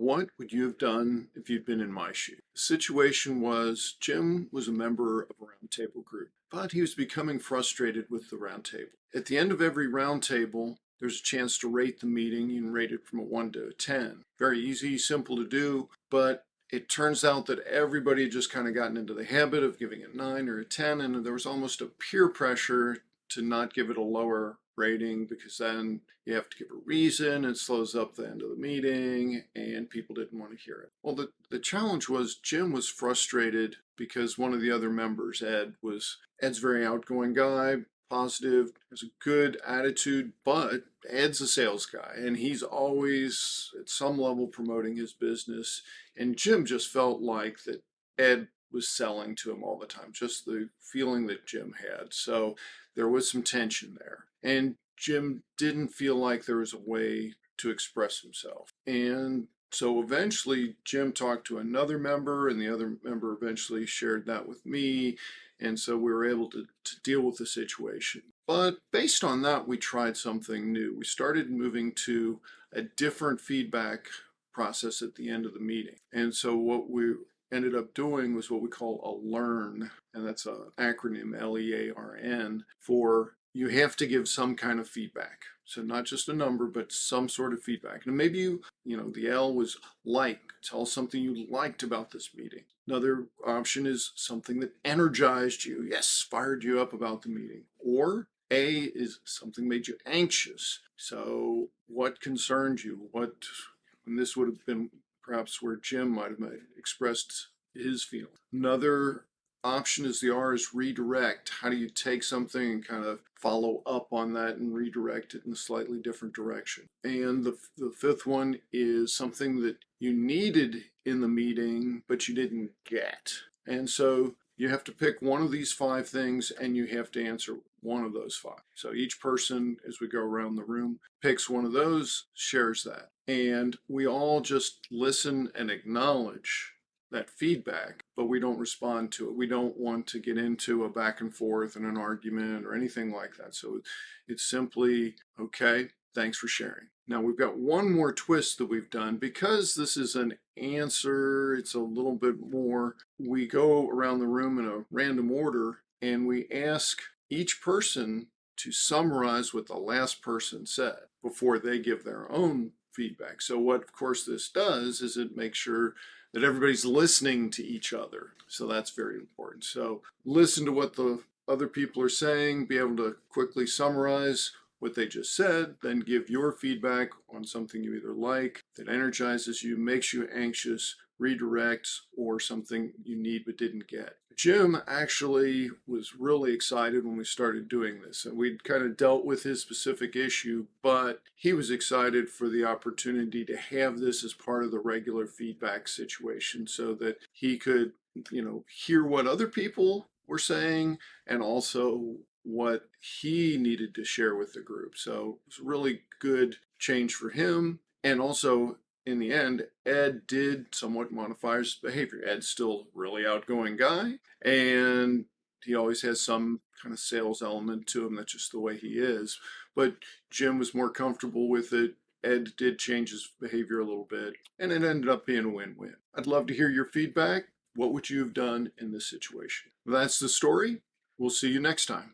What would you have done if you'd been in my shoes? The situation was Jim was a member of a roundtable group, but he was becoming frustrated with the roundtable. At the end of every roundtable, there's a chance to rate the meeting. You can rate it from a 1 to a 10. Very easy, simple to do, but it turns out that everybody had just kind of gotten into the habit of giving it 9 or a 10, and there was almost a peer pressure to not give it a lower rating because then you have to give a reason. It slows up the end of the meeting and people didn't want to hear it. Well, the challenge was Jim was frustrated because one of the other members, Ed's a very outgoing guy, positive, has a good attitude, but Ed's a sales guy and he's always at some level promoting his business. And Jim just felt like that Ed was selling to him all the time, just the feeling that Jim had. So there was some tension there. And Jim didn't feel like there was a way to express himself. And so eventually Jim talked to another member, and the other member eventually shared that with me. And so we were able to deal with the situation. But based on that, we tried something new. We started moving to a different feedback process at the end of the meeting. And so what we ended up doing was what we call a LEARN, and that's an acronym, LEARN, for you have to give some kind of feedback. So not just a number, but some sort of feedback. And maybe the L was like, tell something you liked about this meeting. Another option is something that energized you, yes, fired you up about the meeting. Or A is something made you anxious. So what concerned you? And this would have been perhaps where Jim might have expressed his feeling. Another option is the R is redirect. How do you take something and kind of follow up on that and redirect it in a slightly different direction? And the fifth one is something that you needed in the meeting, but you didn't get. And so you have to pick one of these 5 things and you have to answer one of those 5. So each person, as we go around the room, picks one of those, shares that. And we all just listen and acknowledge that feedback, but we don't respond to it. We don't want to get into a back and forth and an argument or anything like that. So it's simply, okay, thanks for sharing. Now we've got one more twist that we've done. Because this is an answer, it's a little bit more, we go around the room in a random order and we ask each person to summarize what the last person said before they give their own feedback. So what, of course, this does is it makes sure that everybody's listening to each other. So that's very important. So listen to what the other people are saying, be able to quickly summarize what they just said, then give your feedback on something you either like, that energizes you, makes you anxious, redirects, or something you need but didn't get. Jim actually was really excited when we started doing this, and we'd kind of dealt with his specific issue, but he was excited for the opportunity to have this as part of the regular feedback situation so that he could, hear what other people were saying and also what he needed to share with the group. So it was a really good change for him. And also, in the end, Ed did somewhat modify his behavior. Ed's still a really outgoing guy, and he always has some kind of sales element to him. That's just the way he is. But Jim was more comfortable with it. Ed did change his behavior a little bit, and it ended up being a win-win. I'd love to hear your feedback. What would you have done in this situation? That's the story. We'll see you next time.